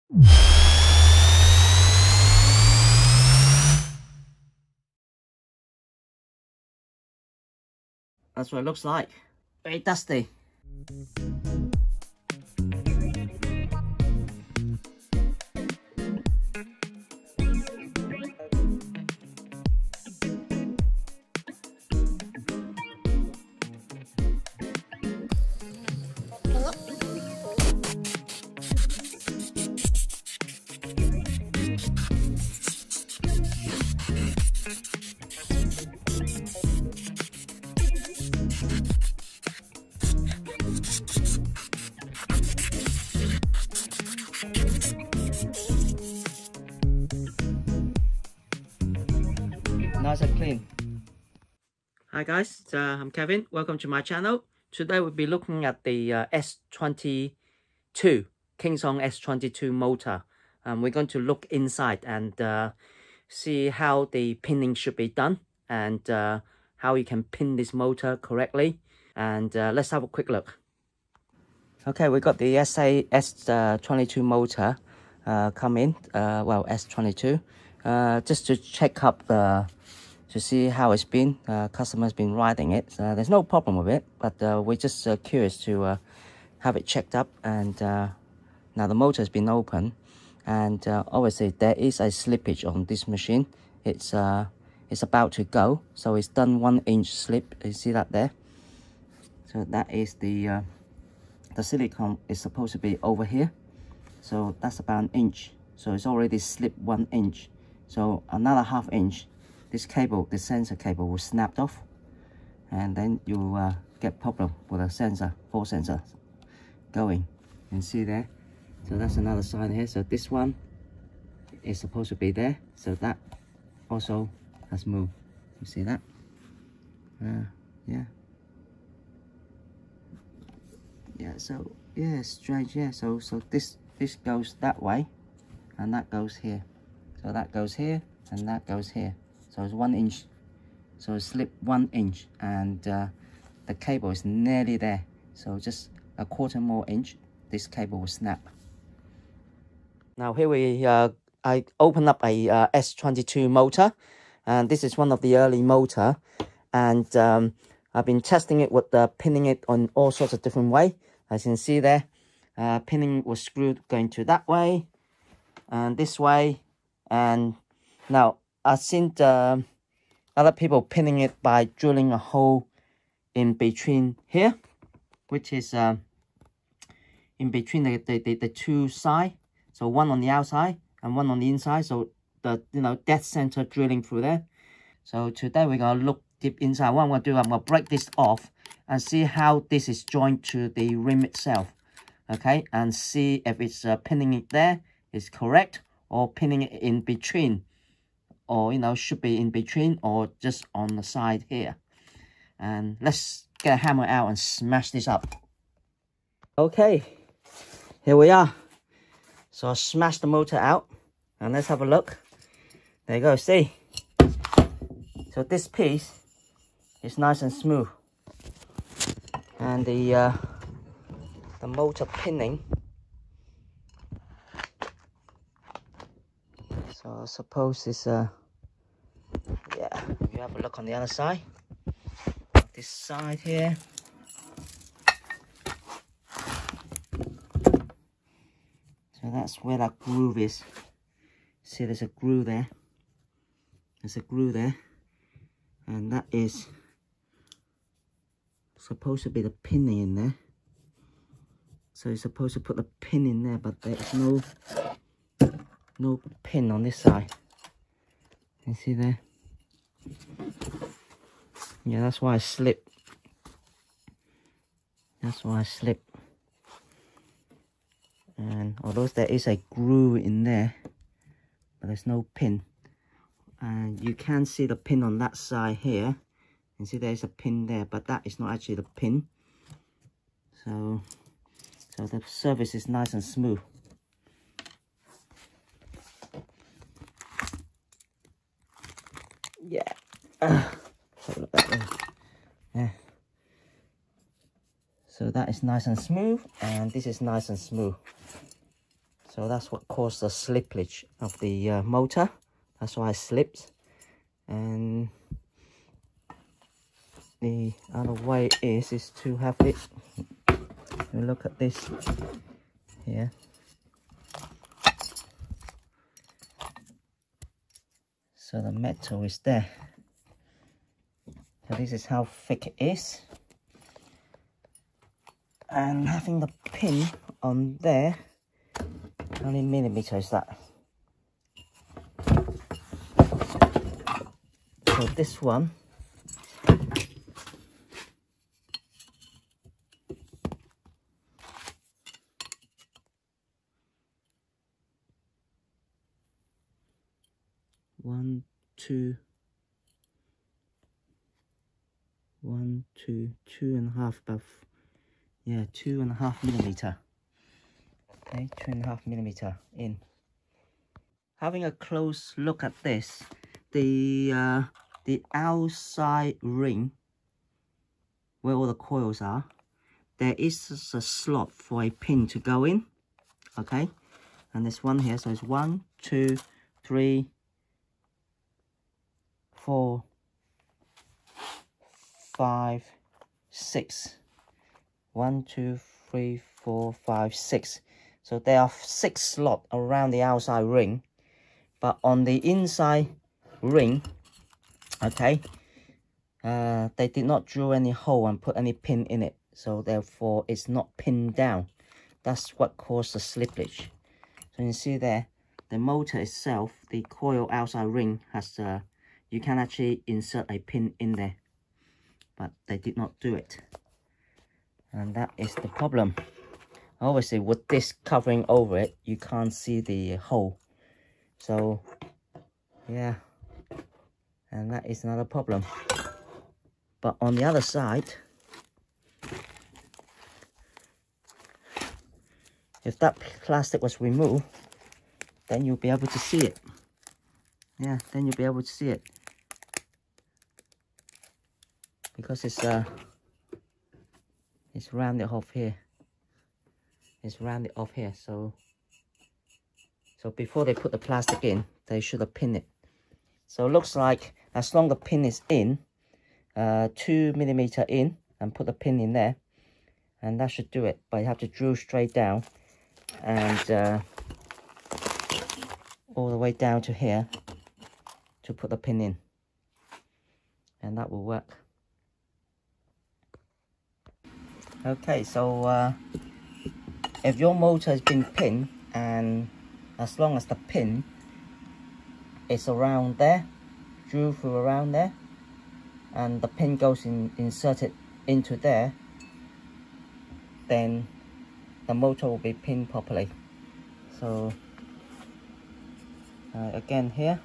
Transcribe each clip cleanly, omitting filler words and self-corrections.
That's what it looks like. Very dusty. Nice and clean. Hi guys, I'm Kevin. Welcome to my channel. Today we'll be looking at the S22 KingSong S22 motor. We're going to look inside and see how the pinning should be done and how you can pin this motor correctly. And let's have a quick look. Okay, we got the S22 motor come in. Well, S22. Just to check up to see how it's been. Customer's been riding it. There's no problem with it, but we're just curious to have it checked up. And now the motor has been open, and obviously there is a slippage on this machine. It's about to go, so it's done 1 inch slip. You see that there? So that is the silicone is supposed to be over here, so that's about 1 inch. So it's already slipped 1 inch. So another ½ inch. This cable, the sensor cable, will snap off, and then you get problem with a sensor, force sensor going. You can see there. So that's another sign here. So this one is supposed to be there. So that also has moved. You see that? Yeah. Yeah. So yeah, strange. Yeah. So this goes that way, and that goes here. So that goes here, and that goes here. So it's 1 inch. So it slipped 1 inch, and the cable is nearly there. So just a quarter more inch, this cable will snap. Now here I open up a S22 motor, and this is one of the early motor, and I've been testing it with pinning it on all sorts of different way. As you can see there, pinning was screwed going to that way, and this way, and now I've seen other people pinning it by drilling a hole in between here, which is in between the two sides. So one on the outside and one on the inside. So the dead center drilling through there. So today we're gonna look deep inside. What I'm gonna do, I'm gonna break this off and see how this is joined to the rim itself. Okay, and see if it's pinning it there is correct, or pinning it in between, or should be in between, or just on the side here. And let's get a hammer out and smash this up. Okay, here we are. So I smashed the motor out, and let's have a look. There you go, see? So this piece is nice and smooth, and the motor pinning, so I suppose it's yeah, if you have a look on the other side, this side here, so that's where that groove is. See, there's a groove there. There's a groove there, and that is supposed to be the pinning in there. So you're supposed to put the pin in there, but there's no pin on this side. You see there? Yeah, that's why I slipped. That's why I slipped. And although there is a groove in there, but there's no pin. And you can see the pin on that side here. You see there's a pin there, but that is not actually the pin. So the surface is nice and smooth. Yeah. Yeah. So that is nice and smooth, and this is nice and smooth. So that's what caused the slippage of the motor. That's why it slipped. And the other way is to have it. You look at this here. So the metal is there. So this is how thick it is. And having the pin on there, how many millimeter is that? So this one, two and a half, about, yeah, 2.5 millimeter. Okay, 2.5 millimeter in. Having a close look at this, the outside ring where all the coils are, there is a slot for a pin to go in. Okay, and this one here, so it's 1, 2, 3, 4, 5, 6. 1, 2, 3, 4, 5, 6. So there are 6 slots around the outside ring, but on the inside ring, okay, they did not drill any hole and put any pin in it, so therefore it's not pinned down. That's what caused the slippage. So you see there, the motor itself, the coil outside ring has you can actually insert a pin in there, but they did not do it, and that is the problem. Obviously with this covering over it, you can't see the hole, so yeah, and that is another problem. But on the other side, if that plastic was removed, then you'll be able to see it. Yeah, then you'll be able to see it, because it's rounded off here. It's rounded off here, so before they put the plastic in, they should have pinned it. So it looks like as long as the pin is in, 2 millimeter in, and put the pin in there, and that should do it. But you have to drill straight down and all the way down to here to put the pin in, and that will work. Okay, so if your motor has been pinned, and as long as the pin is around there, drill through around there, and the pin goes inserted into there, then the motor will be pinned properly. So again here,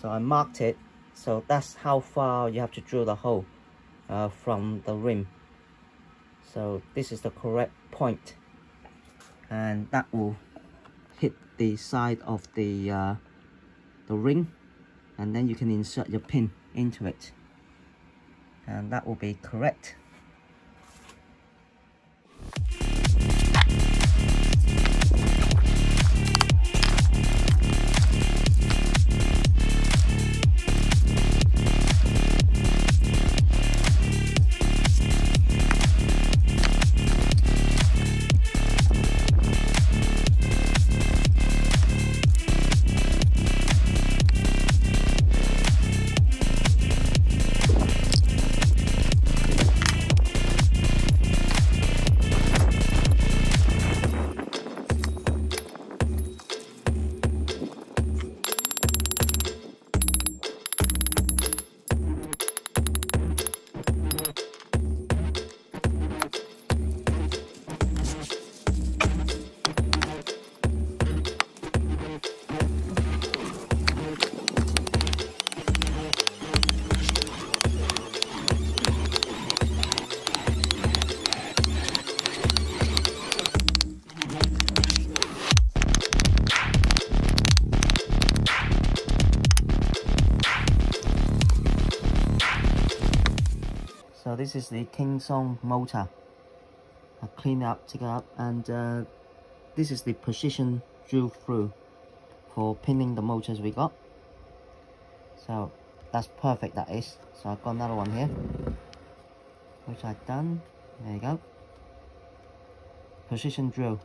so I marked it, so that's how far you have to drill the hole from the rim. So this is the correct point, and that will hit the side of the ring, and then you can insert your pin into it, and that will be correct. So this is the KingSong motor. I clean it up, take it up, and this is the position drill through for pinning the motors we got. So that's perfect, that is. So I've got another one here, which I've done. There you go. Precision drill.